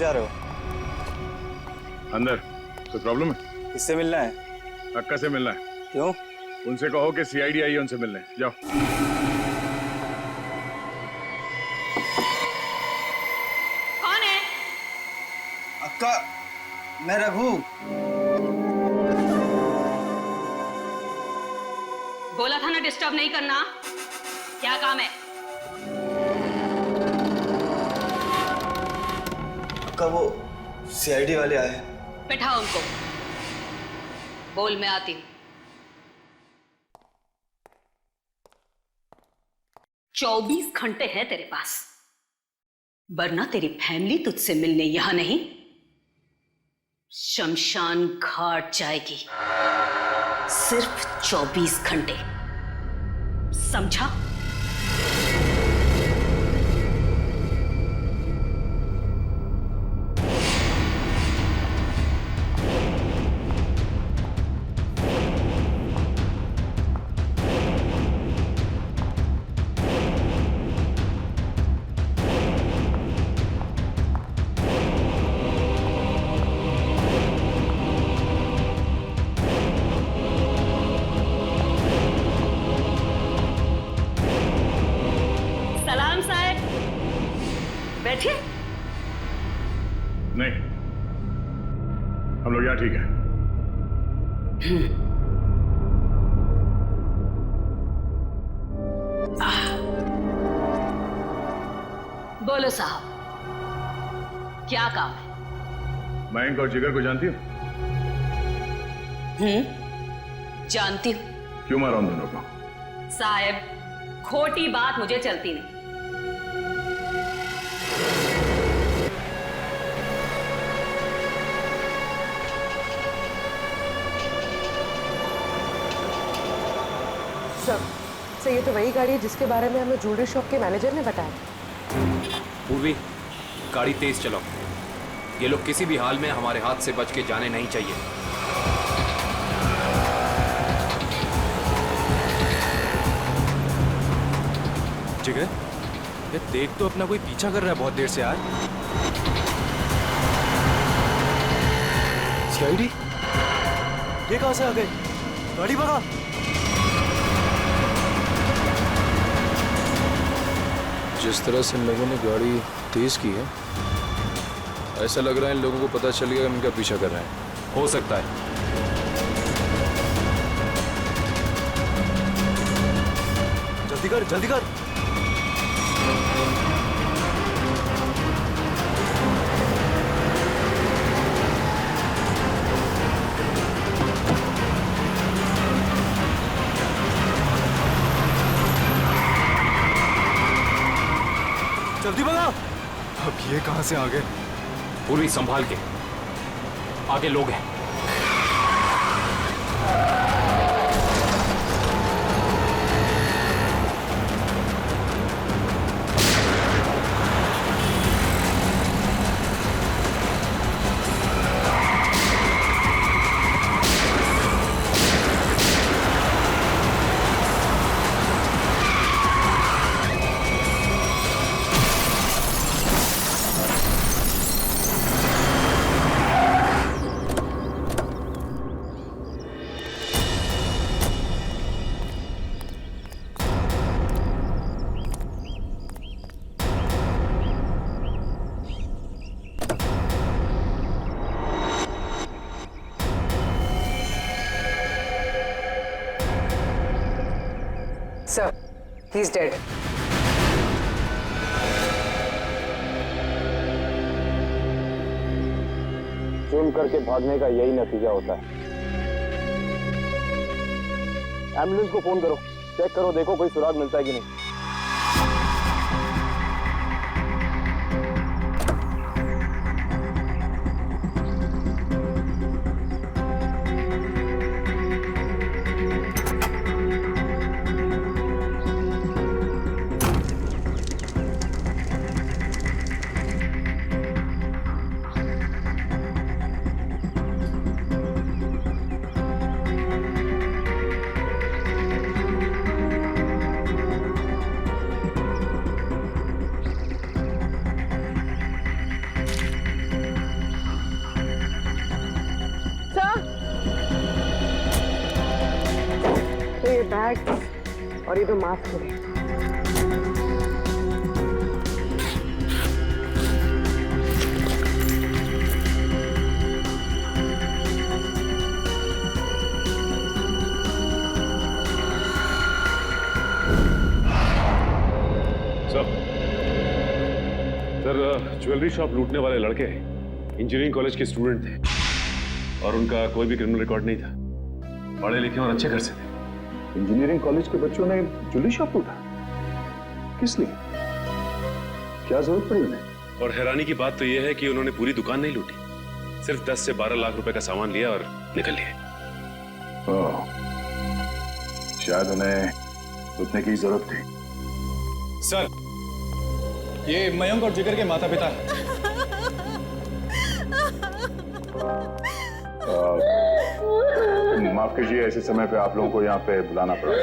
जा रहे हो? अंदर। कोई प्रॉब्लम है? किससे मिलना है? अक्का से मिलना है। क्यों? उनसे कहो कि सीआईडी आई है उनसे मिलने। जाओ। कौन है? अक्का, मैं रघु। बोला था ना डिस्टर्ब नहीं करना। क्या काम है? अक्का, वो सीआईडी वाले आए हैं। बिठाओ उनको। बोल, मैं आती हूँ। 24 घंटे है तेरे पास, वरना तेरी फैमिली तुझसे मिलने यहां नहीं, शमशान घाट जाएगी। सिर्फ 24 घंटे, समझा? बैठिए। नहीं, हम लोग यहाँ ठीक है। बोलो साहब, क्या काम है? मयंक और जिगर को जानती हो? जानती हूँ। क्यों मारा उन दोनों को? साहब, खोटी बात मुझे चलती नहीं। सर, ये तो वही गाड़ी है जिसके बारे में हमें ज्वेलरी शॉप के मैनेजर ने बताया। पूर्वी, गाड़ी तेज चलाओ। ये लोग किसी भी हाल में हमारे हाथ से बच के जाने नहीं चाहिए। जिगर, ये देख तो अपना कोई पीछा कर रहा है बहुत देर से यार। सीआईडी? ये कहां से आ गए? गाड़ी भगा। जिस तरह से इन लोगों ने गाड़ी तेज की है, ऐसा लग रहा है इन लोगों को पता चल गया हम इनका पीछा कर रहे हैं। हो सकता है। जल्दी कर, जल्दी कर। जल्दी भगा। अब ये कहां से आ गए? पूरी संभाल के, आगे लोग हैं। Sir, he's dead. चुन करके भागने का यही नतीजा होता है। एम्बुलेंस को फोन करो, चेक करो, देखो कोई सुराग मिलता है कि नहीं। बैग और ये दो मास्क मिले। सर ज्वेलरी शॉप लूटने वाले लड़के इंजीनियरिंग कॉलेज के स्टूडेंट थे और उनका कोई भी क्रिमिनल रिकॉर्ड नहीं था। पढ़े लिखे और अच्छे घर से थे। इंजीनियरिंग कॉलेज के बच्चों ने ज्वेलरी शॉप लूटा? किस लिए? क्या जरूरत पड़ी उन्हें? और हैरानी की बात तो यह है कि उन्होंने पूरी दुकान नहीं लूटी, सिर्फ 10 से 12 लाख रुपए का सामान लिया और निकल लिए। शायद उन्हें लूटने की जरूरत थी। सर, ये मयंक और जिगर के माता पिता हैं। माफ कीजिए, ऐसे समय पे आप लोगों को यहाँ पे बुलाना पड़ा।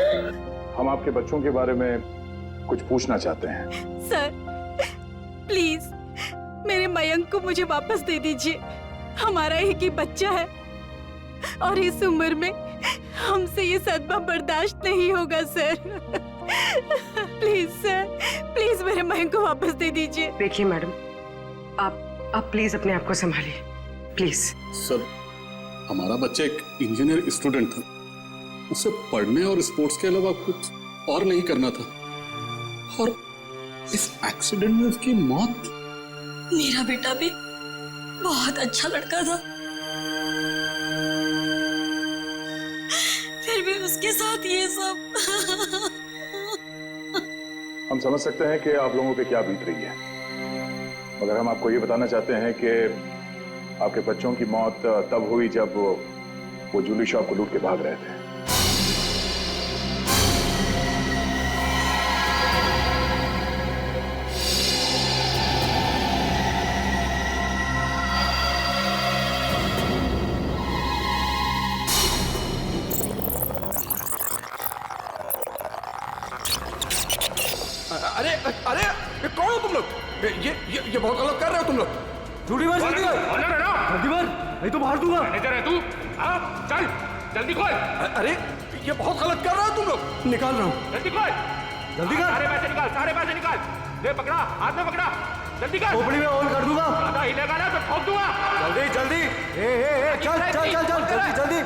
हम आपके बच्चों के बारे में कुछ पूछना चाहते हैं। सर प्लीज मेरे मयंक को मुझे वापस दे दीजिए। हमारा एक ही बच्चा है और इस उम्र में हमसे ये सदमा बर्दाश्त नहीं होगा सर। प्लीज सर, प्लीज मेरे मयंक को वापस दे दीजिए। देखिए मैडम, आप प्लीज अपने आप को संभालिए, प्लीज। सर, हमारा बच्चा एक इंजीनियर स्टूडेंट था, उसे पढ़ने और स्पोर्ट्स के अलावा कुछ और नहीं करना था और इस एक्सीडेंट में उसकी मौत। मेरा बेटा भी बहुत अच्छा लड़का था, फिर भी उसके साथ ये सब। हम समझ सकते हैं कि आप लोगों पे क्या बीत रही है, मगर हम आपको ये बताना चाहते हैं कि आपके बच्चों की मौत तब हुई जब वो ज्वेलरी शॉप को लूट के भाग रहे थे। अरे अरे ये कौन हो तुम लोग? ये बहुत गलत कर रहे हो तुम लोग। जल्दी मार, जल्दी मार, नहीं तो मार दूंगा। मैनेजर है तू? चल जल्दी खोल। अरे ये बहुत गलत कर रहे हो तुम लोग। निकाल रहा हूँ, जल्दी खोल, जल्दी कर। सारे पैसे निकाल, ले पकड़ा, हाथ में पकड़ा, जल्दी कर। खोपड़ी में ऑन कर दूंगा, ज्यादा हिलेगा ना तो ठोक दूंगा। जल्दी चल जल्दी,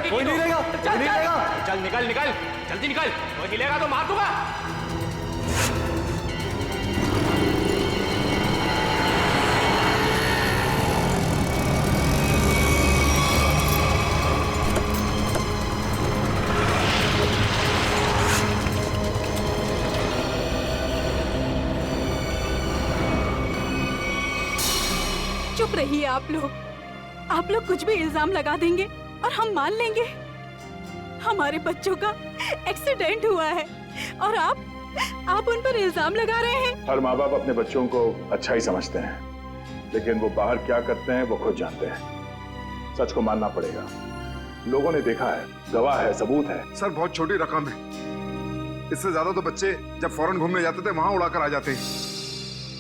कोई नहीं लेगा, चल निकल जल्दी निकल, कोई हिलेगा तो मार दूंगा। चुप रहिए आप लोग कुछ भी इल्जाम लगा देंगे और हम मान लेंगे। हमारे बच्चों का एक्सीडेंट हुआ है और आप उन पर इल्जाम लगा रहे हैं। हर माँ बाप अपने बच्चों को अच्छा ही समझते हैं, लेकिन वो बाहर क्या करते हैं वो खुद जानते हैं। सच को मानना पड़ेगा, लोगों ने देखा है, गवाह है, सबूत है। सर बहुत छोटी रकम है, इससे ज्यादा तो बच्चे जब फॉरेन घूमने जाते थे वहां उड़ाकर आ जाते हैं।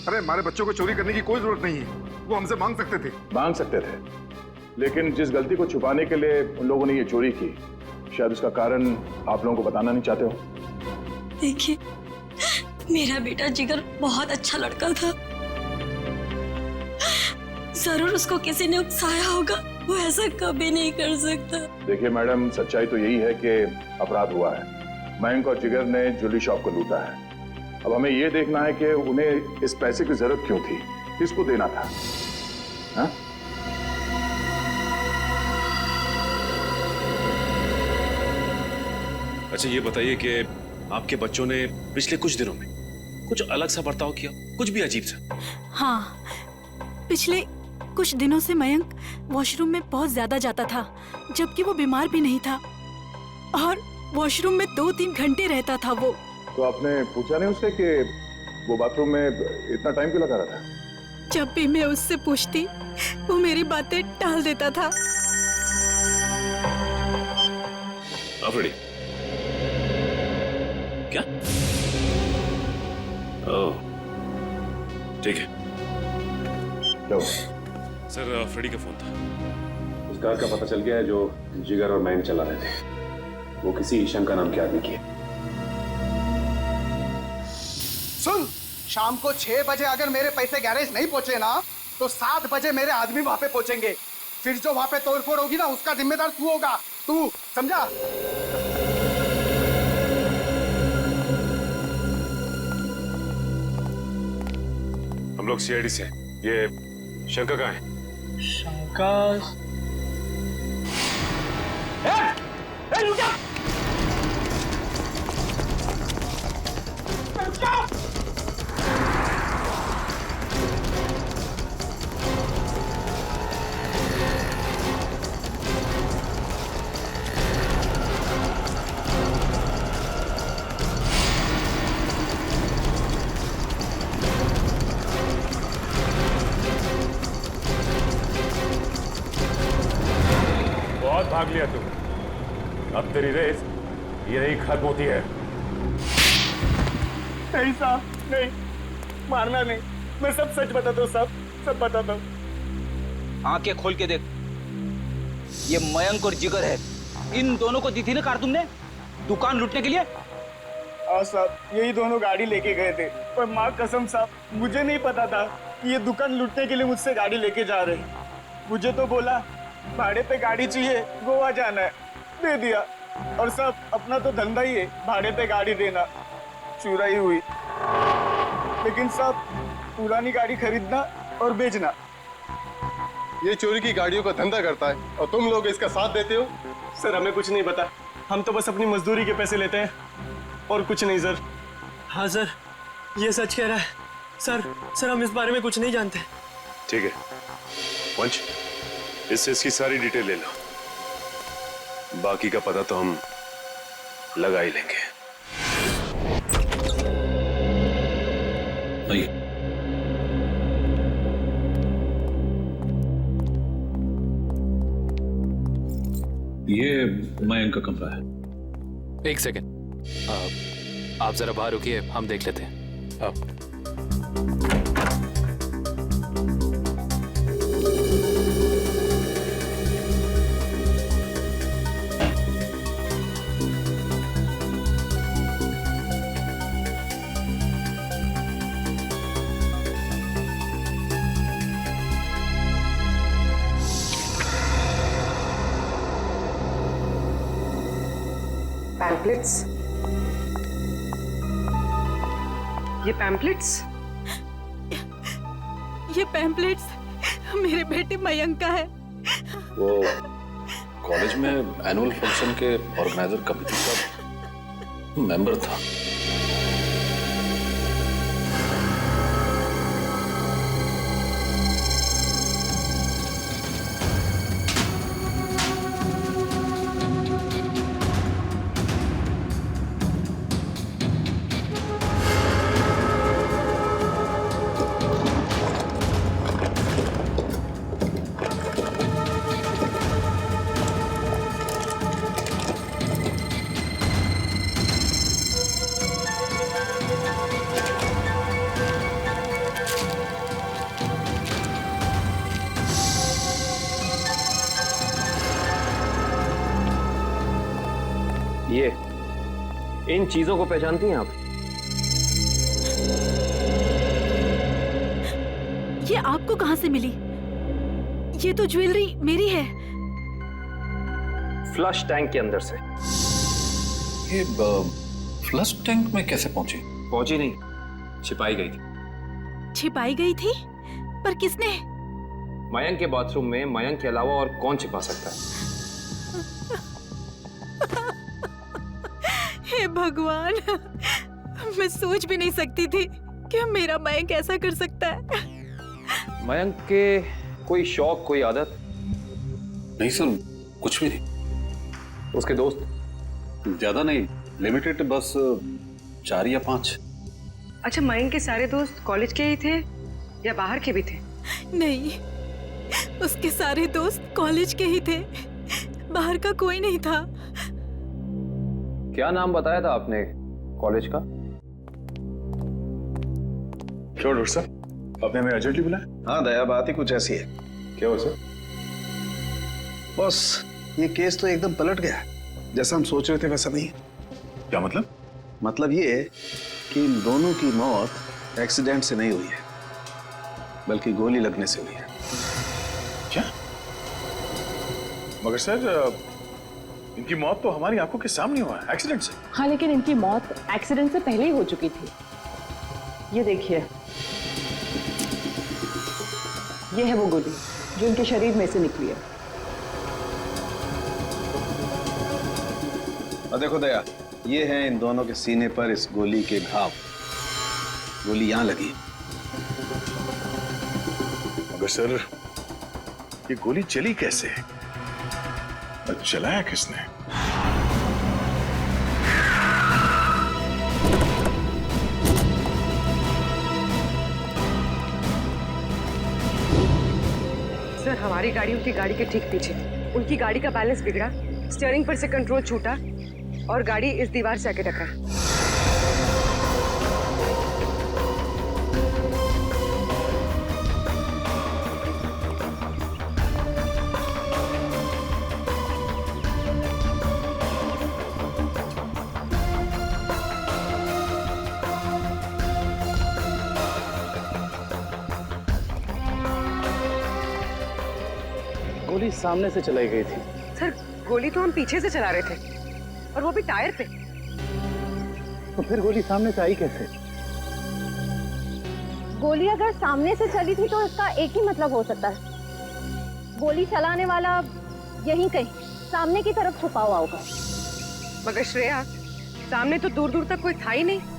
अरे हमारे बच्चों को चोरी करने की कोई जरूरत नहीं है, वो हमसे मांग सकते थे, लेकिन जिस गलती को छुपाने के लिए उन लोगों ने ये चोरी की, शायद उसका कारण आप लोगों को बताना नहीं चाहते हो। देखिए, मेरा बेटा जिगर बहुत अच्छा लड़का था, जरूर उसको किसी ने उकसाया होगा, वो ऐसा कभी नहीं कर सकता। देखिए मैडम, सच्चाई तो यही है कि अपराध हुआ है। मयंक और जिगर ने ज्वेलरी शॉप को लूटा है। अब हमें यह देखना है कि उन्हें इस पैसे की जरूरत क्यों थी, किसको देना था। हा? अच्छा ये बताइए कि आपके बच्चों ने पिछले कुछ दिनों में कुछ अलग सा बर्ताव किया, कुछ भी अजीब सा? हाँ, पिछले कुछ दिनों से मयंक वॉशरूम में बहुत ज्यादा जाता था, जबकि वो बीमार भी नहीं था और वॉशरूम में 2-3 घंटे रहता था वो। तो आपने पूछा नहीं उससे कि वो बाथरूम में इतना टाइम क्यों लगा रहा था? जब भी मैं उससे पूछती, वो मेरी बातें टाल देता था। अफरीदी, क्या? ओह, ठीक है। क्या? सर फ्रेडी का फोन था। उस कार का पता चल गया है जो जिगर और मयंक चला रहे थे। वो किसी शंका नाम के आदमी की है। सुन, शाम को 6 बजे अगर मेरे पैसे गैरेज नहीं पहुंचे ना तो 7 बजे मेरे आदमी वहां पे पहुंचेंगे। फिर जो वहां पे तोड़फोड़ होगी ना उसका जिम्मेदार तू होगा, तू समझा? हम लोग सीआईडी से हैं। ये शंका कहाँ है? शंका बहुत भाग लिया तुम, अब तेरी रेस यही खत्म होती है। नहीं साहब, नहीं, मारना नहीं। मैं सब सच बताता हूँ साहब, सब बताता हूँ। आंखें खोल के देख, ये मयंक और जिगर है। इन दोनों को दी थी ना कार तुमने दुकान लूटने के लिए? हाँ साहब, यही दोनों गाड़ी लेके गए थे, पर माँ कसम साहब मुझे नहीं पता था कि ये दुकान लूटने के लिए मुझसे गाड़ी लेके जा रहे हैं। मुझे तो बोला भाड़े पे गाड़ी चाहिए, गोवा जाना है, दे दिया। और साहब अपना तो धंधा ही है भाड़े पे गाड़ी देना, चुराई हुई। लेकिन साहब पुरानी गाड़ी खरीदना और बेचना। ये चोरी की गाड़ियों का धंधा करता है और तुम लोग इसका साथ देते हो। सर हमें कुछ नहीं पता, हम तो बस अपनी मजदूरी के पैसे लेते हैं और कुछ नहीं सर। हाँ सर, ये सच कह रहा है। सर हम इस बारे में कुछ नहीं जानते। ठीक है पंच, इससे इसकी सारी डिटेल ले लो, बाकी का पता तो हम लगा ही लेंगे। ये मयंक का कमरा है। एक सेकेंड, आप जरा बाहर रुकिए, हम देख लेते हैं। आप पैम्पलेट्स, ये पैम्पलेट्स, ये पैम्पलेट्स मेरे बेटे मयंक का है। वो कॉलेज में एनुअल फंक्शन के ऑर्गेनाइजर कमेटी का मेंबर था। ये इन चीजों को पहचानती हैं आप? ये आपको कहां से मिली? ये तो ज्वेलरी मेरी है। फ्लश टैंक के अंदर से। ये फ्लश टैंक में कैसे पहुंची? पहुंची नहीं, छिपाई गई थी। छिपाई गई थी? पर किसने? मयंक के बाथरूम में मयंक के अलावा और कौन छिपा सकता है? हे भगवान, मैं सोच भी नहीं सकती थी कि मेरा मयंक ऐसा कर सकता है। मयंक के कोई शौक, कोई आदत? नहीं सर, कुछ भी नहीं। उसके दोस्त? ज्यादा नहीं, लिमिटेड, बस 4 या 5। अच्छा, मयंक के सारे दोस्त कॉलेज के ही थे या बाहर के भी थे? नहीं, उसके सारे दोस्त कॉलेज के ही थे, बाहर का कोई नहीं था। क्या नाम बताया था आपने कॉलेज का? क्यों डॉक्टर साहब, आपने हमें अर्जेंटली बुलाया? हाँ दया, बात ही कुछ ऐसी है। क्या हुआ सर? बॉस, ये केस तो एकदम पलट गया। जैसा हम सोच रहे थे वैसा नहीं। क्या मतलब? मतलब ये है कि इन दोनों की मौत एक्सीडेंट से नहीं हुई है, बल्कि गोली लगने से हुई है। क्या? मगर सर, इनकी मौत तो हमारी आंखों के सामने हुआ है, एक्सीडेंट से। हाँ, लेकिन इनकी मौत एक्सीडेंट से पहले ही हो चुकी थी। ये देखिए, ये है वो गोली जो इनके शरीर में से निकली है। और देखो दया, ये है इन दोनों के सीने पर इस गोली के घाव। गोली यहां लगी। मगर सर, ये गोली चली कैसे? और चलाया किसने? सर, हमारी गाड़ी उनकी गाड़ी के ठीक पीछे थी। उनकी गाड़ी का बैलेंस बिगड़ा, स्टीयरिंग पर से कंट्रोल छूटा और गाड़ी इस दीवार से आके टकरा। गोली सामने से चलाई गई थी। सर, गोली तो हम पीछे से चला रहे थे और वो भी टायर पे। तो फिर गोली सामने से आई कैसे? गोली अगर सामने से चली थी तो इसका एक ही मतलब हो सकता है, गोली चलाने वाला यहीं कहीं सामने की तरफ छुपा हुआ होगा। मगर श्रेया, सामने तो दूर दूर तक कोई था ही नहीं।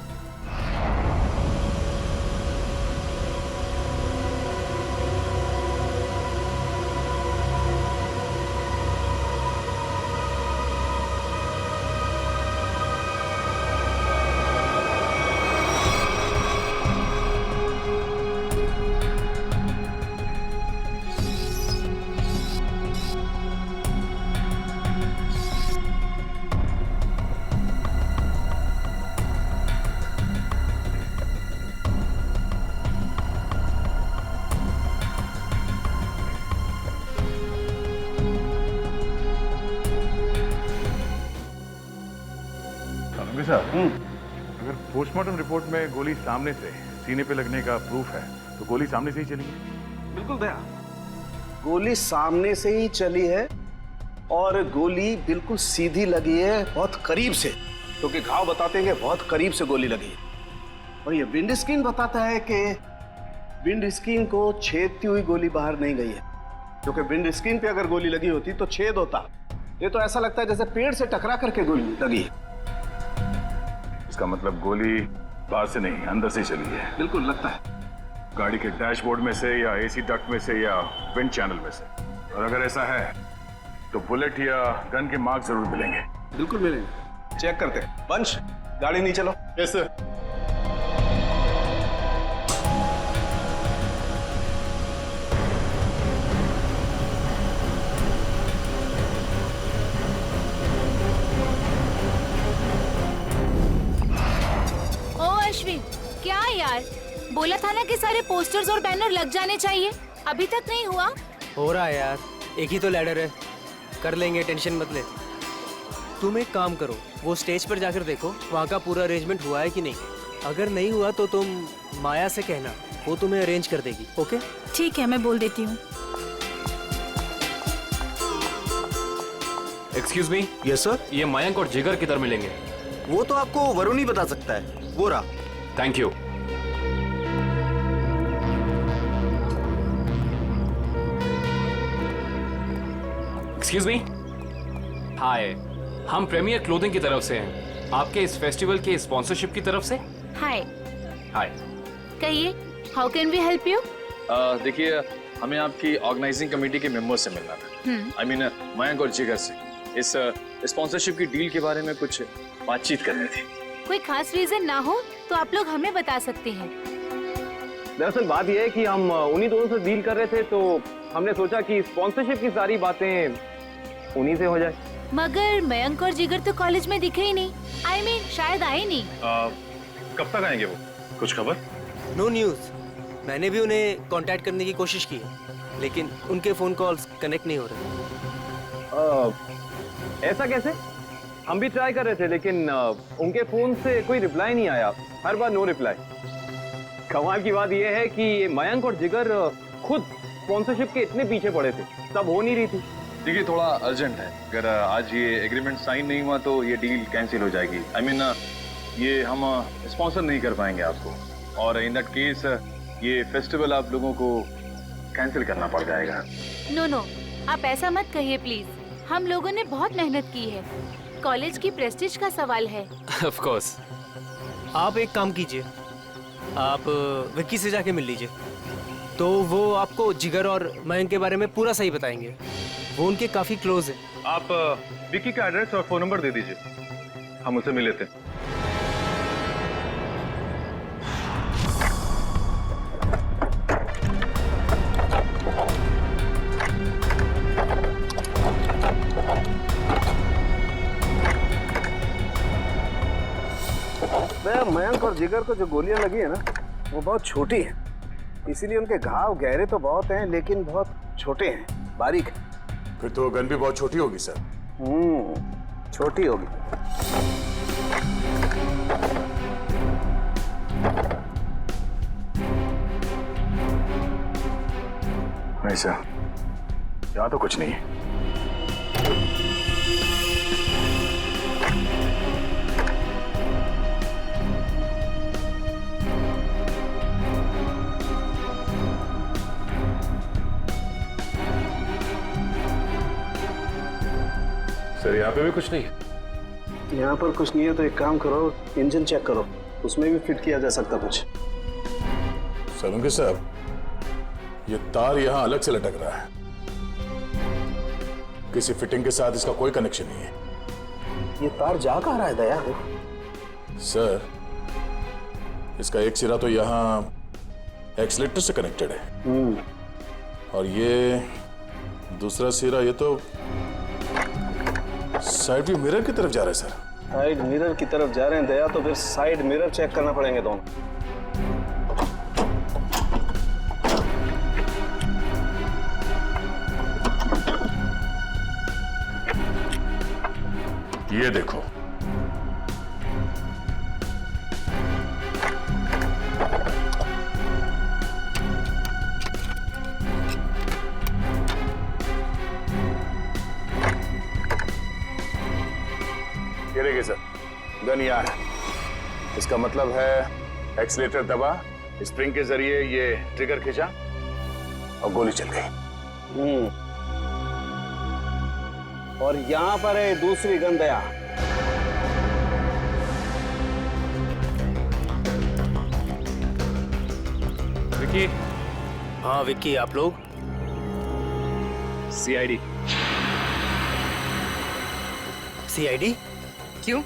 अगर पोस्टमार्टम रिपोर्ट में गोली सामने से सीने पे लगने का प्रूफ है तो गोली सामने से ही चली है। बिल्कुल दया, गोली सामने से ही चली है और गोली बिल्कुल सीधी लगी है, बहुत करीब से, क्योंकि घाव बताते हैं कि बहुत करीब से गोली लगी है। और ये विंड स्क्रीन बताता है कि विंड स्क्रीन को छेदती हुई गोली बाहर नहीं गई है, क्योंकि विंड स्क्रीन पे अगर गोली लगी होती तो छेद होता। ये तो ऐसा लगता है जैसे पेड़ से टकरा करके गोली लगी है। इसका मतलब गोली बाहर से नहीं, अंदर से चली है। बिल्कुल लगता है, गाड़ी के डैशबोर्ड में से या एसी डक्ट में से या विंड चैनल में से। और अगर ऐसा है तो बुलेट या गन के मार्क जरूर मिलेंगे। बिल्कुल मिलेंगे, चेक करते हैं। वंश, गाड़ी नहीं चलो। Yes sir. क्या यार, बोला था ना कि सारे पोस्टर्स और बैनर लग जाने चाहिए, अभी तक नहीं हुआ। हो रहा है यार, एक ही तो लैडर है, कर लेंगे, टेंशन मत ले। तुम एक काम करो, वो स्टेज पर जाकर देखो वहाँ का पूरा अरेंजमेंट हुआ है कि नहीं। अगर नहीं हुआ तो तुम माया से कहना, वो तुम्हें अरेंज कर देगी। ओके ठीक है, मैं बोल देती हूँ। Excuse me. Yes sir. ये मयंक और जिगर किधर मिलेंगे? वो तो आपको वरुण ही बता सकता है, वो रहा। Thank you. Excuse me. Hi, हम प्रीमियर क्लोथिंग की तरफ से हैं, आपके इस फेस्टिवल के स्पॉन्सरशिप की तरफ से। हाय। हाय। कहिए, how can we help you? देखिए, हमें आपकी ऑर्गेनाइजिंग कमेटी के मेंबर से मिलना था। आई मीन मयंक और जिगर से इस स्पॉन्सरशिप की डील के बारे में कुछ बातचीत करनी थी। कोई खास रीजन ना हो तो आप लोग हमें बता सकते हैं। दरअसल बात यह है कि हम उन्हीं दोनों से डील कर रहे थे, तो हमने सोचा कि स्पॉन्सरशिप की सारी बातें उन्हीं से हो जाए। मगर मयंक और जिगर तो कॉलेज में दिखे ही नहीं। I mean, शायद आए नहीं। कब तक आएंगे वो? कुछ खबर? No news. मैंने भी उन्हें कांटेक्ट करने की कोशिश की है, लेकिन उनके फोन कॉल्स कनेक्ट नहीं हो रहे। ऐसा कैसे? हम भी ट्राई कर रहे थे, लेकिन उनके फोन से कोई रिप्लाई नहीं आया, हर बार नो रिप्लाई। कमाल की बात यह है कि मयंक और जिगर खुद स्पॉन्सरशिप के इतने पीछे पड़े थे, तब हो नहीं रही थी। देखिए थोड़ा अर्जेंट है, अगर आज ये एग्रीमेंट साइन नहीं हुआ तो ये डील कैंसिल हो जाएगी। आई मीन ये हम स्पॉन्सर नहीं कर पाएंगे आपको, और इन दैट केस ये फेस्टिवल आप लोगों को कैंसिल करना पड़ जाएगा। नो नो, आप ऐसा मत कहिए प्लीज, हम लोगों ने बहुत मेहनत की है, कॉलेज की प्रेस्टीज का सवाल है। Of course. आप एक काम कीजिए, आप विक्की से जाके मिल लीजिए, तो वो आपको जिगर और मयंक के बारे में पूरा सही बताएंगे, वो उनके काफी क्लोज है। आप विक्की का एड्रेस और फोन नंबर दे दीजिए, हम उसे मिल लेते हैं। मयंक और जिगर को जो गोलियां लगी है ना, वो बहुत छोटी है, इसीलिए उनके घाव गहरे तो बहुत हैं, लेकिन बहुत छोटे हैं, बारीक है। फिर तो गन भी बहुत छोटी होगी सर। छोटी होगी। नहीं सर, यहाँ तो कुछ नहीं है। सर यहाँ पे भी कुछ नहीं है। यहाँ पर कुछ नहीं है तो एक काम करो, इंजन चेक करो, उसमें भी फिट किया जा सकता कुछ। सलूंगी साहब, ये तार यहाँ अलग से लटक रहा है, किसी फिटिंग के साथ इसका कोई कनेक्शन नहीं है। ये तार जा कहाँ रहा है दया? सर, इसका एक सिरा तो यहाँ एक्सीलेटर से कनेक्टेड है, और ये दूसरा सिरा ये तो साइड व्यू मिरर की तरफ जा रहा है सर। साइड मिरर की तरफ जा रहे हैं दया, तो फिर साइड मिरर चेक करना पड़ेंगे दोनों। ये देखो, ये देखिए सर, गन यहाँ है, इसका मतलब है एक्सीलेटर दबा, स्प्रिंग के जरिए ये ट्रिगर खींचा और गोली चल गई। और यहाँ पर है दूसरी गन दया। विक्की। हाँ विक्की, आप लोग? सीआईडी। सीआईडी? क्यों?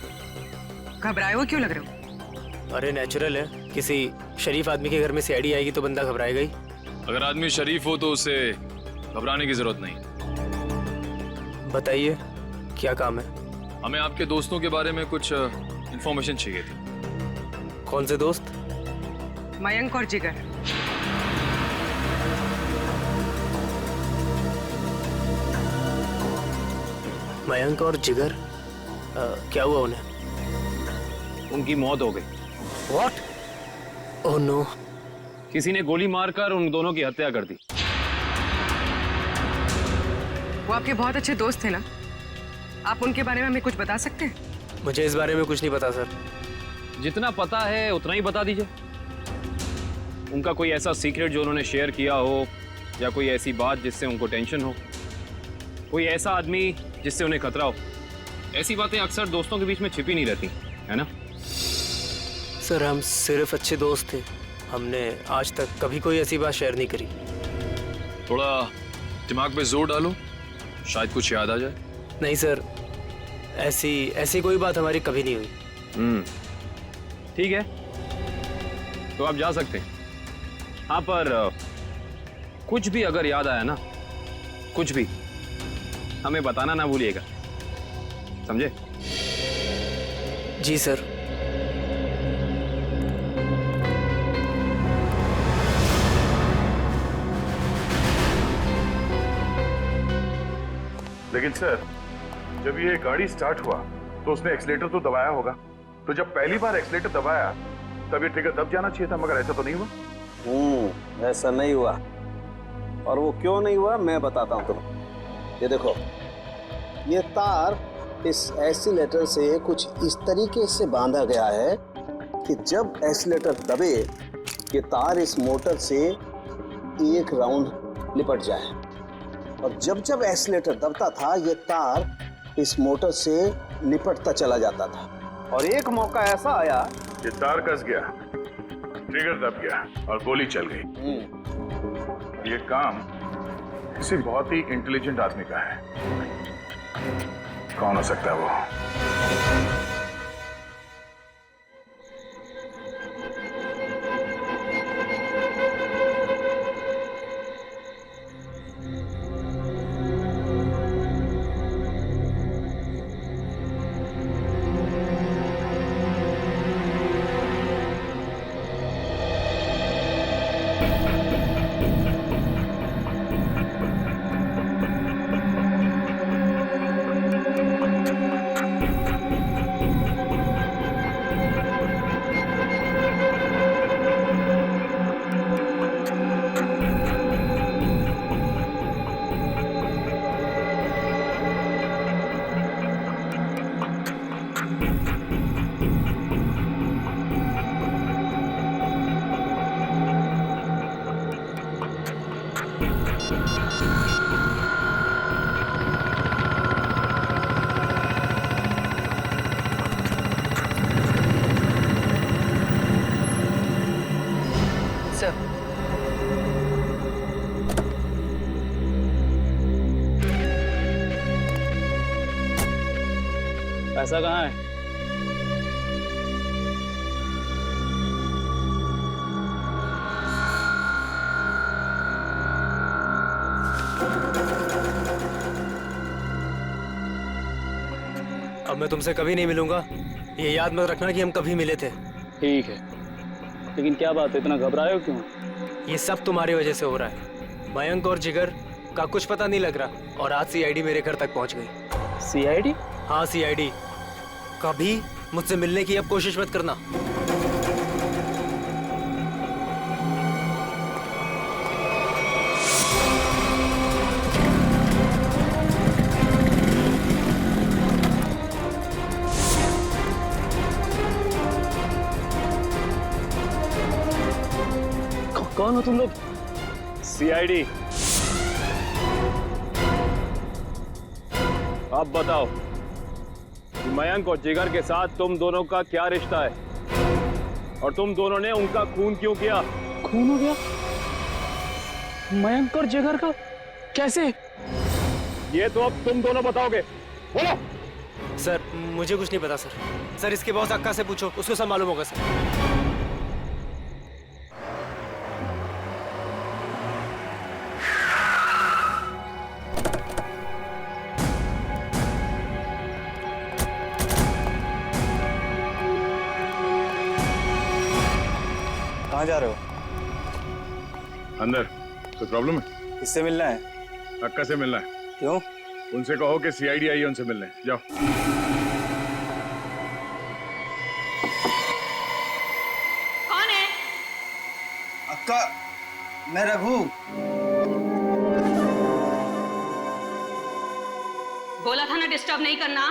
घबराए हो क्यों लग रहे हो? अरे नेचुरल है, किसी शरीफ आदमी के घर में सीआईडी आएगी तो बंदा घबराएगा ही। अगर आदमी शरीफ हो तो उसे घबराने की जरूरत नहीं। बताइए क्या काम है? हमें आपके दोस्तों के बारे में कुछ इंफॉर्मेशन चाहिए थी। कौन से दोस्त? मयंक और जिगर। मयंक और जिगर? क्या हुआ उन्हें? उनकी मौत हो गई। What? Oh no! किसी ने गोली मारकर उन दोनों की हत्या कर दी। वो आपके बहुत अच्छे दोस्त थे ना, आप उनके बारे में हमें कुछ बता सकते हैं? मुझे इस बारे में कुछ नहीं पता सर। जितना पता है उतना ही बता दीजिए। उनका कोई ऐसा सीक्रेट जो उन्होंने शेयर किया हो, या कोई ऐसी बात जिससे उनको टेंशन हो, कोई ऐसा आदमी जिससे उन्हें खतरा हो। ऐसी बातें अक्सर दोस्तों के बीच में छिपी नहीं रहती, है ना? सर हम सिर्फ अच्छे दोस्त थे, हमने आज तक कभी कोई ऐसी बात शेयर नहीं करी। थोड़ा दिमाग पे जोर डालो, शायद कुछ याद आ जाए। नहीं सर, ऐसी कोई बात हमारी कभी नहीं हुई। ठीक है, तो आप जा सकते हैं। हाँ, पर कुछ भी अगर याद आया ना, कुछ भी, हमें बताना ना भूलिएगा, समझे? जी सर। लेकिन सर, जब ये गाड़ी स्टार्ट हुआ तो उसने एक्सीलेटर तो दबाया होगा। तो जब पहली बार एक्सीलेटर दबाया तब ये ट्रिगर दब जाना चाहिए था, मगर ऐसा तो नहीं हुआ। ऐसा नहीं हुआ। और वो क्यों नहीं हुआ मैं बताता हूँ तुम्हें। ये देखो, ये तार इस एक्सीलेटर से कुछ इस तरीके से बांधा गया है कि जब एक्सीलेटर दबे ये तार इस मोटर से एक राउंड लिपट जाए। और जब जब एक्सीलेटर दबता था ये तार इस मोटर से लिपटता चला जाता था। और एक मौका ऐसा आया ये तार कस गया, ट्रिगर दब गया और गोली चल गई। ये काम किसी बहुत ही इंटेलिजेंट आदमी का है। कौन हो सकता है वो? पैसा कहाँ है? अब मैं तुमसे कभी नहीं मिलूंगा, ये याद मत रखना कि हम कभी मिले थे। ठीक है, लेकिन क्या बात है, इतना घबराए हो क्यों? ये सब तुम्हारी वजह से हो रहा है। मयंक और जिगर का कुछ पता नहीं लग रहा और आज सीआईडी मेरे घर तक पहुंच गई। सीआईडी? हाँ सीआईडी। कभी मुझसे मिलने की अब कोशिश मत करना। कौन हो तुम लोग? सीआईडी। अब बताओ, मयंक और जिगर के साथ तुम दोनों का क्या रिश्ता है और तुम दोनों ने उनका खून क्यों किया? खून हो गया? मयंक और जिगर का कैसे? ये तो अब तुम दोनों बताओगे। बोलो। सर मुझे कुछ नहीं पता सर। सर इसके बॉस अक्का से पूछो, उसको सब मालूम होगा सर। कहाँ जा रहे हो? अंदर। कोई प्रॉब्लम है? किससे मिलना है? अक्का से मिलना है। क्यों? उनसे कहो कि सीआईडी आई है उनसे मिलने। जाओ। कौन है? अक्का, मैं रघु। बोला था ना डिस्टर्ब नहीं करना।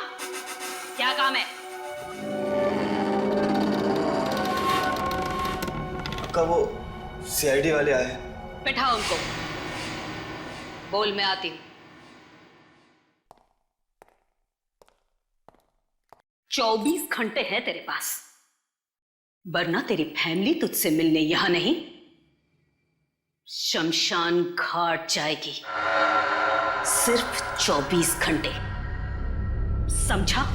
क्या काम है? अक्का वो सीआईडी वाले आए। बैठाओ उनको। बोल, मैं आती हूं। 24 घंटे है तेरे पास, वरना तेरी फैमिली तुझसे मिलने यहां नहीं शमशान घाट जाएगी। सिर्फ 24 घंटे, समझा?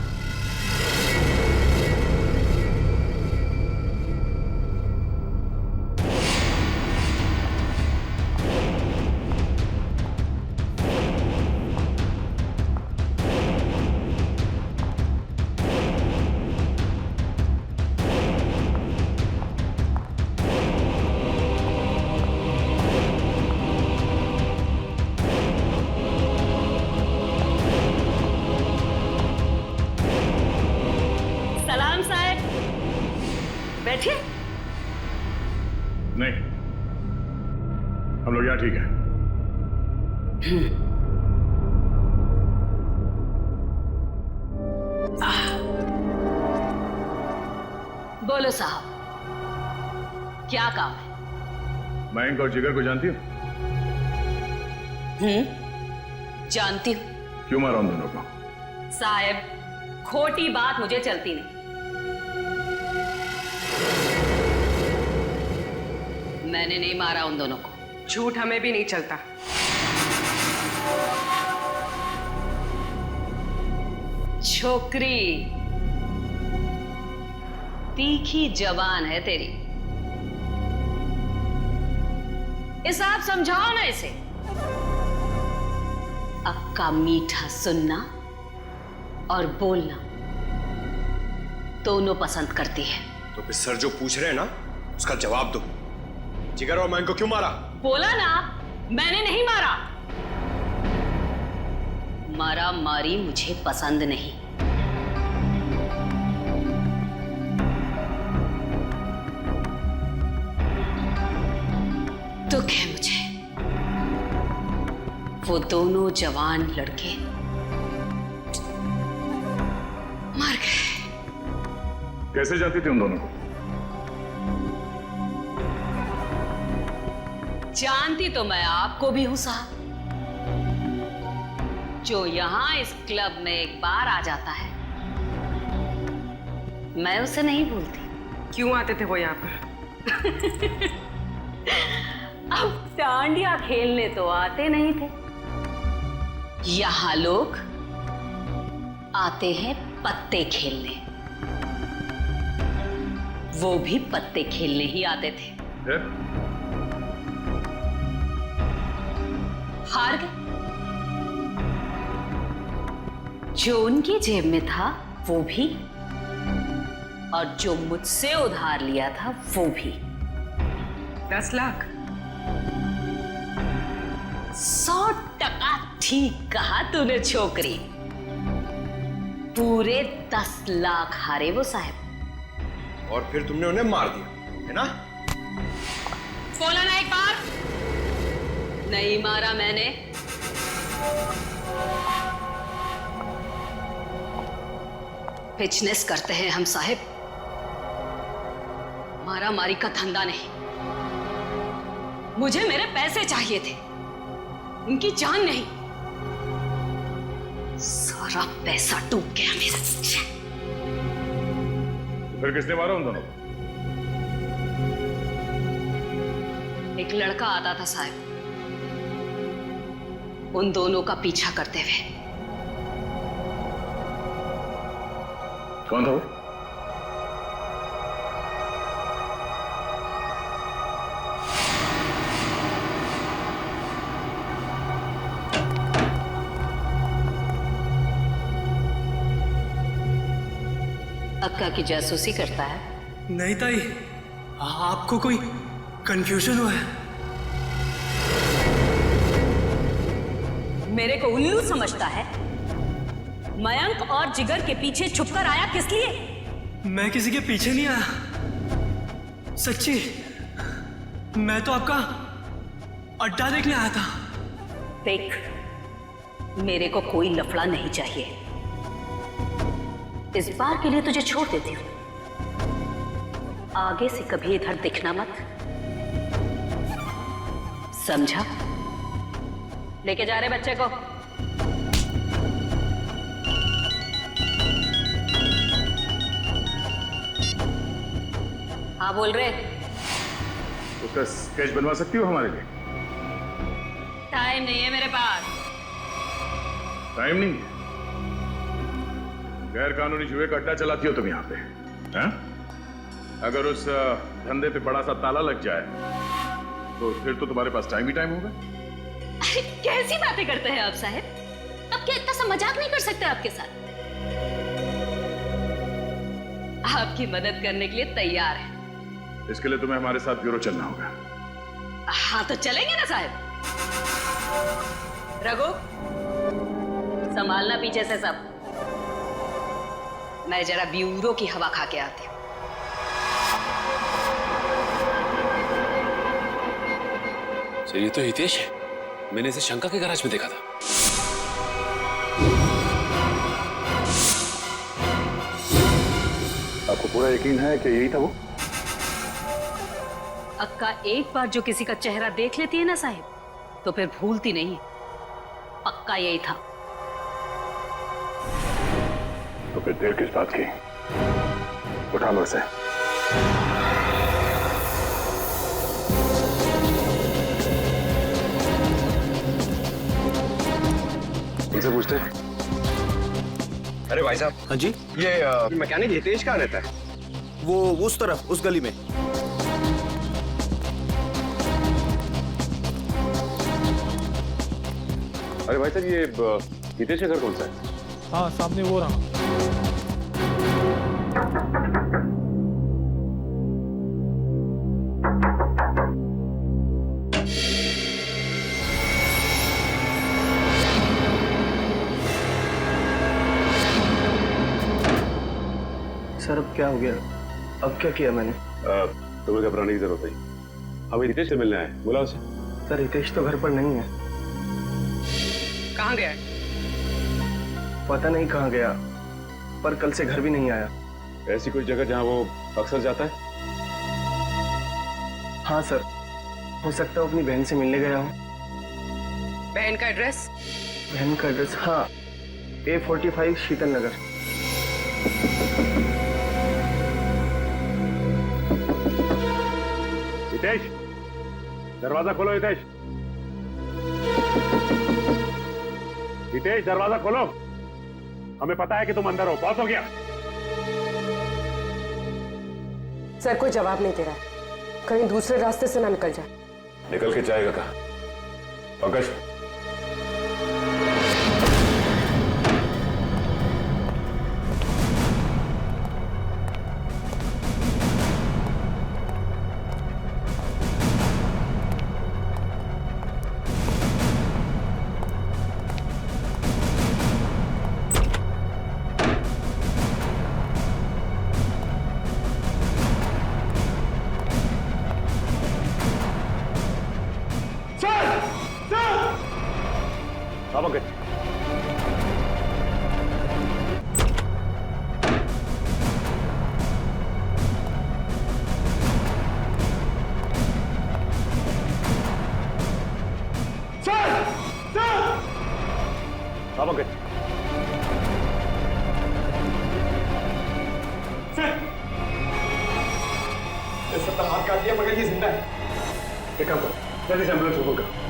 वीणा ठीक है। बोलो साहब, क्या काम है? मयंक और जिगर को जानती हो? जानती हूँ। क्यों मारा उन दोनों को? साहब, खोटी बात मुझे चलती नहीं। मैंने नहीं मारा उन दोनों को। झूठ हमें भी नहीं चलता। छोकरी तीखी जबान है तेरी, इसे आप समझाओ ना इसे। अक्का मीठा सुनना और बोलना दोनों पसंद करती है। तो फिर सर जो पूछ रहे हैं ना उसका जवाब दो। जिगर और मयंक को क्यों मारा? बोला ना, मैंने नहीं मारा। मारा मारी मुझे पसंद नहीं। दुख है मुझे, वो दोनों जवान लड़के मर गए। कैसे जानती थी उन दोनों को? जानती तो मैं आपको भी हूं साहब। जो यहां इस क्लब में एक बार आ जाता है, मैं उसे नहीं भूलती। क्यों आते थे वो यहाँ पर? अब डांडिया खेलने तो आते नहीं थे। यहां लोग आते हैं पत्ते खेलने। वो भी पत्ते खेलने ही आते थे। हार गए। जो उनकी जेब में था वो भी, और जो मुझसे उधार लिया था वो भी। 10 लाख? 100% ठीक कहा तूने छोकरी। पूरे 10 लाख हारे वो साहब। और फिर तुमने उन्हें मार दिया, है ना? बोला ना एक बार, नहीं मारा मैंने। बिजनेस करते हैं हम साहब, मारा मारी का धंधा नहीं। मुझे मेरे पैसे चाहिए थे, उनकी जान नहीं। सारा पैसा डूब गया मेरा। तो फिर किसने मारा उन दोनों को? एक लड़का आता था साहब, उन दोनों का पीछा करते हुए। कौन था वो? अक्का की जासूसी करता है? नहीं ताई, आपको कोई कंफ्यूजन हुआ है? मेरे को उल्लू समझता है? मयंक और जिगर के पीछे छुपकर आया किस लिए? मैं किसी के पीछे नहीं आया, सच्ची। मैं तो आपका अड्डा देखने आया था। देख, मेरे को कोई लफड़ा नहीं चाहिए। इस बार के लिए तुझे छोड़ देती हूँ। आगे से कभी इधर दिखना मत, समझा? लेके जा रहे बच्चे को। हाँ बोल रहे। उसका स्केच बनवा सकती हो हमारे लिए? टाइम नहीं है मेरे पास। टाइम नहीं है? गैर कानूनी जुए का अड्डा चलाती हो तुम यहाँ पे, हैं? अगर उस धंधे पे बड़ा सा ताला लग जाए तो फिर तो तुम्हारे पास टाइम ही टाइम होगा। अरे कैसी बातें करते हैं आप साहब? अब क्या इतना सा मजाक नहीं कर सकते आपके साथ? आपकी मदद करने के लिए तैयार है। इसके लिए तुम्हें हमारे साथ ब्यूरो चलना होगा। हाँ तो चलेंगे ना साहब। रघु, संभालना पीछे से सब। मैं जरा ब्यूरो की हवा खा के आती हूँ। सर ये तो हितेश है, मैंने इसे शंका के गैराज में देखा था। आपको पूरा यकीन है कि यही था वो? अक्का एक बार जो किसी का चेहरा देख लेती है ना साहिब, तो फिर भूलती नहीं। पक्का यही था। तो फिर देर किस बात की? उठा लो इसे। इनसे पूछते हैं। अरे भाई साहब। हाँ जी। ये मैकेनिक हितेश कहाँ रहता है? वो उस तरफ, उस गली में। अरे भाई साहब, ये हितेश का घर कौन सा है? हाँ सामने वो रहा। सर अब क्या हो गया? अब क्या किया मैंने? तुम्हें घबराने की जरूरत नहीं। हमें हितेश से मिलना है, बुलाओ उसे। सर हितेश तो घर पर नहीं है। कहाँ गया है? पता नहीं कहाँ गया, पर कल से घर भी नहीं आया। ऐसी कोई जगह जहाँ वो अक्सर जाता है? हाँ सर, हो सकता है अपनी बहन से मिलने गया हूँ। बहन का एड्रेस? बहन का एड्रेस, हाँ, A45 शीतल नगर। हितेश, दरवाजा खोलो। हितेश, हितेश दरवाजा खोलो। हमें पता है कि तुम अंदर हो। बहुत हो गया। सर कोई जवाब नहीं दे रहा, कहीं दूसरे रास्ते से ना निकल जाए। निकल के जाएगा कहाँ? पंकज, पंकज, पंकज, सब तो हाथ काट दिया मगर ये जिंदा है। एक काम करो, जल्दी से एम्बुलेंस को करो।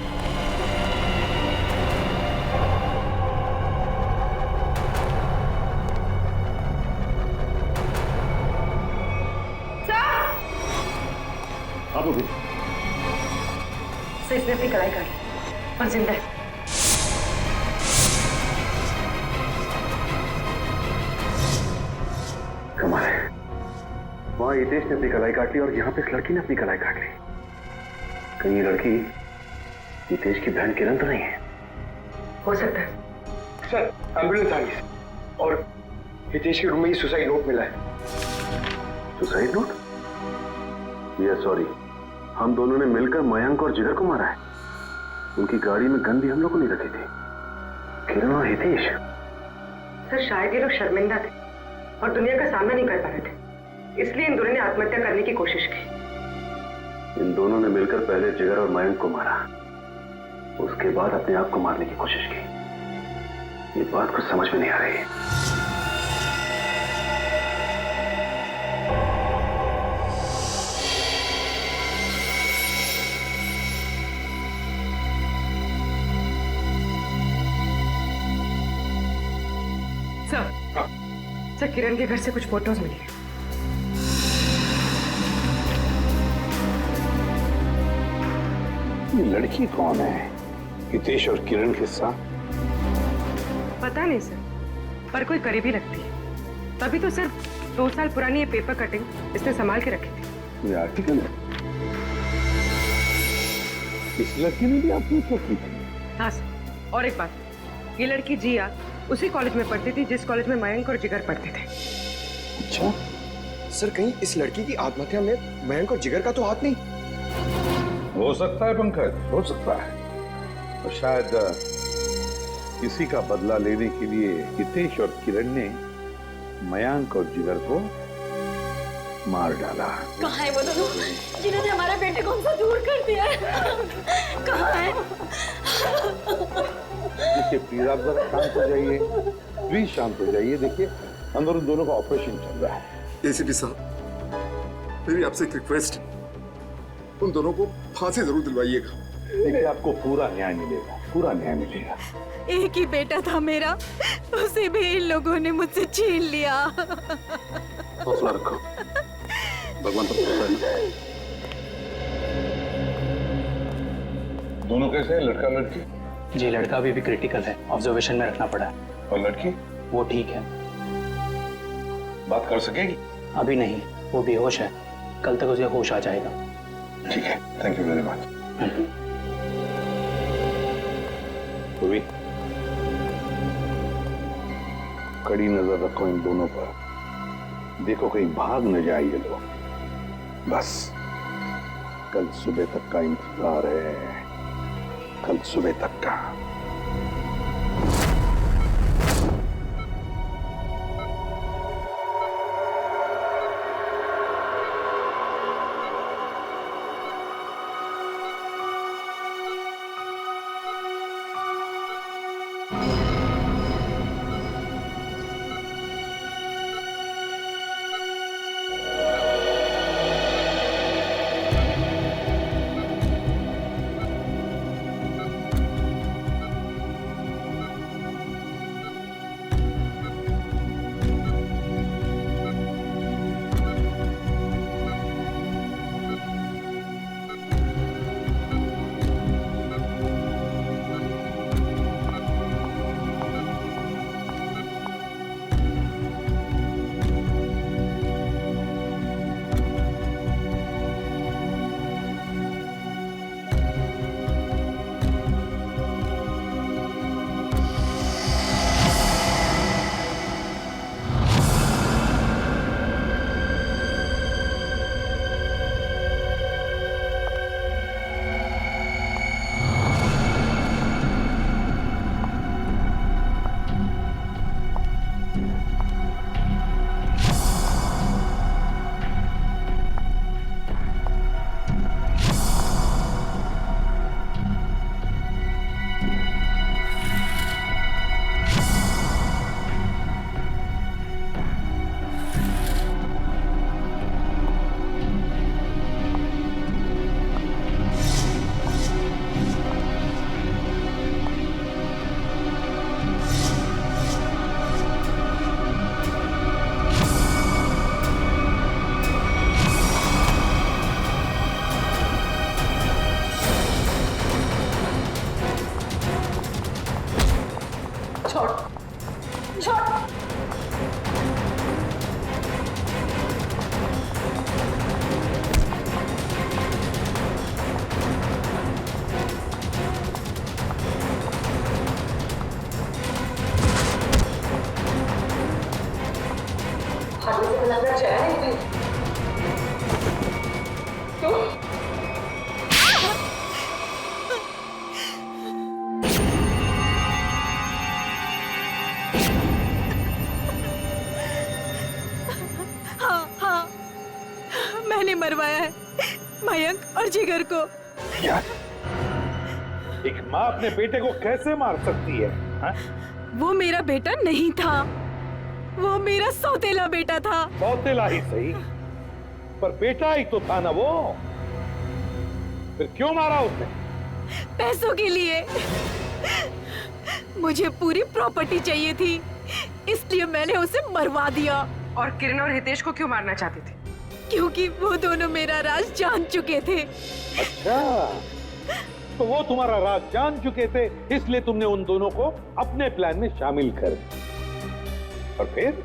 आप लोग इसने अपनी कलाई काट ली और जिंदा है। कमाल है, वहां हितेश ने अपनी कलाई काट ली और यहाँ पे इस लड़की ने अपनी कलाई काट ली। कहीं ये लड़की हितेश की बहन किरण तो नहीं है? हो सकता है। सर एम्बुलेंस आ गई और हितेश के रूम में ही सुसाइड नोट मिला है। Suicide note? ये सॉरी, हम दोनों ने मिलकर मयंक और जिगर को मारा है। उनकी गाड़ी में गन भी हम लोगों ने रखी थी। किरण और हितेश। सर शायद ये लोग शर्मिंदा थे और दुनिया का सामना नहीं कर पा रहे थे, इसलिए इन दोनों ने आत्महत्या करने की कोशिश की। इन दोनों ने मिलकर पहले जिगर और मयंक को मारा, उसके बाद अपने आप को मारने की कोशिश की। ये बात कुछ समझ में नहीं आ रही है। सर किरण के घर से कुछ फोटोज मिली है। ये लड़की कौन है हितेश और किरण के साथ? पता नहीं सर, पर कोई करीबी लगती है। तभी तो सर 2 साल पुरानी ये पेपर कटिंग इसने संभाल के रखी थी। ये आर्टिकल है। इस लड़की ने भी आपने की थी? हाँ सर, और एक बात, ये लड़की जिया उसी कॉलेज में पढ़ती थी जिस कॉलेज में मयंक और जिगर पढ़ते थे। अच्छा सर, कहीं इस लड़की की आत्महत्या में मयंक और जिगर का तो हाथ नहीं? हो सकता है पंकज, हो सकता है। और शायद किसी का बदला लेने के लिए हितेश और किरण ने मयांक और जिगर को मार डाला। कहाँ है वो दोनों जिन्होंने हमारे बेटे को हमसे दूर कर दिया है? कहाँ है? देखिए प्लीज आप जरा शांत हो जाइए, प्लीज शांत हो जाइए। देखिए अंदर उन दोनों का ऑपरेशन चल रहा है। एसीपी साहब, मेरी आपसे एक रिक्वेस्ट, उन दोनों को फांसी जरूर दिलवाइएगा। देखिए आपको पूरा न्याय मिलेगा, पूरा न्याय मिलेगा। एक ही बेटा था मेरा, उसे भी इन लोगों ने मुझसे छीन लिया। हौसला रखो, भगवान पर भरोसा है। दोनों कैसे हैं, लड़का लड़की? जी लड़का अभी भी क्रिटिकल है, ऑब्जर्वेशन में रखना पड़ा है। और लड़की? वो ठीक है। बात कर सकेगी? अभी नहीं, वो बेहोश है, कल तक उसे होश आ जाएगा। ठीक है, थैंक यू वेरी मच। पूर्वी, कड़ी नजर रखो इन दोनों पर, देखो कहीं भाग न जाए ये लोग। बस कल सुबह तक का इंतजार है, कल सुबह तक का। मैंने मरवाया है मयंक और जिगर को। क्या? एक माँ अपने बेटे को कैसे मार सकती है? हा? वो मेरा बेटा नहीं था, वो मेरा सौतेला बेटा था। सौतेला ही सही, पर बेटा ही तो था ना वो। फिर क्यों मारा उसने? पैसों के लिए। मुझे पूरी प्रॉपर्टी चाहिए थी, इसलिए मैंने उसे मरवा दिया। और किरण और हितेश को क्यों मारना चाहती थी? क्योंकि वो दोनों मेरा राज जान चुके थे। अच्छा, तो वो तुम्हारा राज जान चुके थे, इसलिए तुमने उन दोनों को अपने प्लान में शामिल कर दिया। और फिर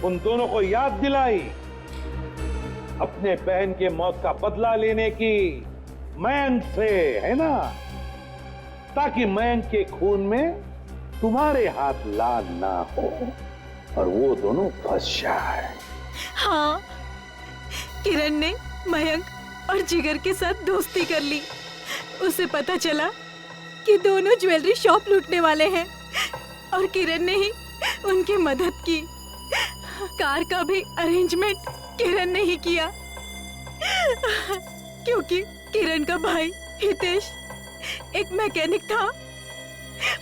उन दोनों को याद दिलाई अपने बहन के मौत का बदला लेने की मयंक से, है ना? ताकि मयंक के खून में तुम्हारे हाथ लाल ना हो और वो दोनों फंस जाए। हाँ, किरण ने मयंक और जिगर के साथ दोस्ती कर ली। उसे पता चला कि दोनों ज्वेलरी शॉप लूटने वाले हैं और किरण ने ही उनकी मदद की। कार का भी अरेंजमेंट किरण ने ही किया, क्योंकि किरण का भाई हितेश एक मैकेनिक था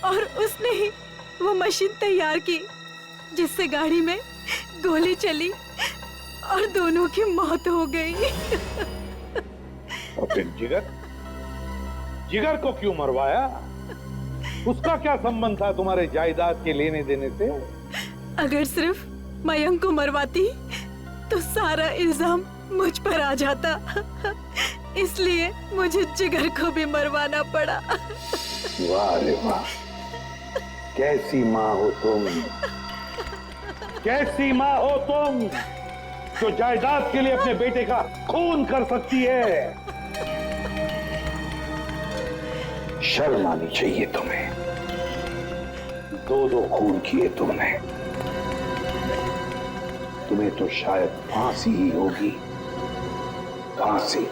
और उसने ही वो मशीन तैयार की जिससे गाड़ी में गोली चली और दोनों की मौत हो गई। और फिर जिगर को क्यों मरवाया? उसका क्या संबंध था तुम्हारे जायदाद के लेने देने से? अगर सिर्फ मयंक को मरवाती तो सारा इल्जाम मुझ पर आ जाता, इसलिए मुझे जिगर को भी मरवाना पड़ा। वाह रे वाह, कैसी माँ हो तुम, कैसी माँ हो तुम जो जायदाद के लिए अपने बेटे का खून कर सकती है। शर्म आनी चाहिए तुम्हें, दो खून किए तुमने। तुम्हें तो शायद फांसी ही होगी, फांसी।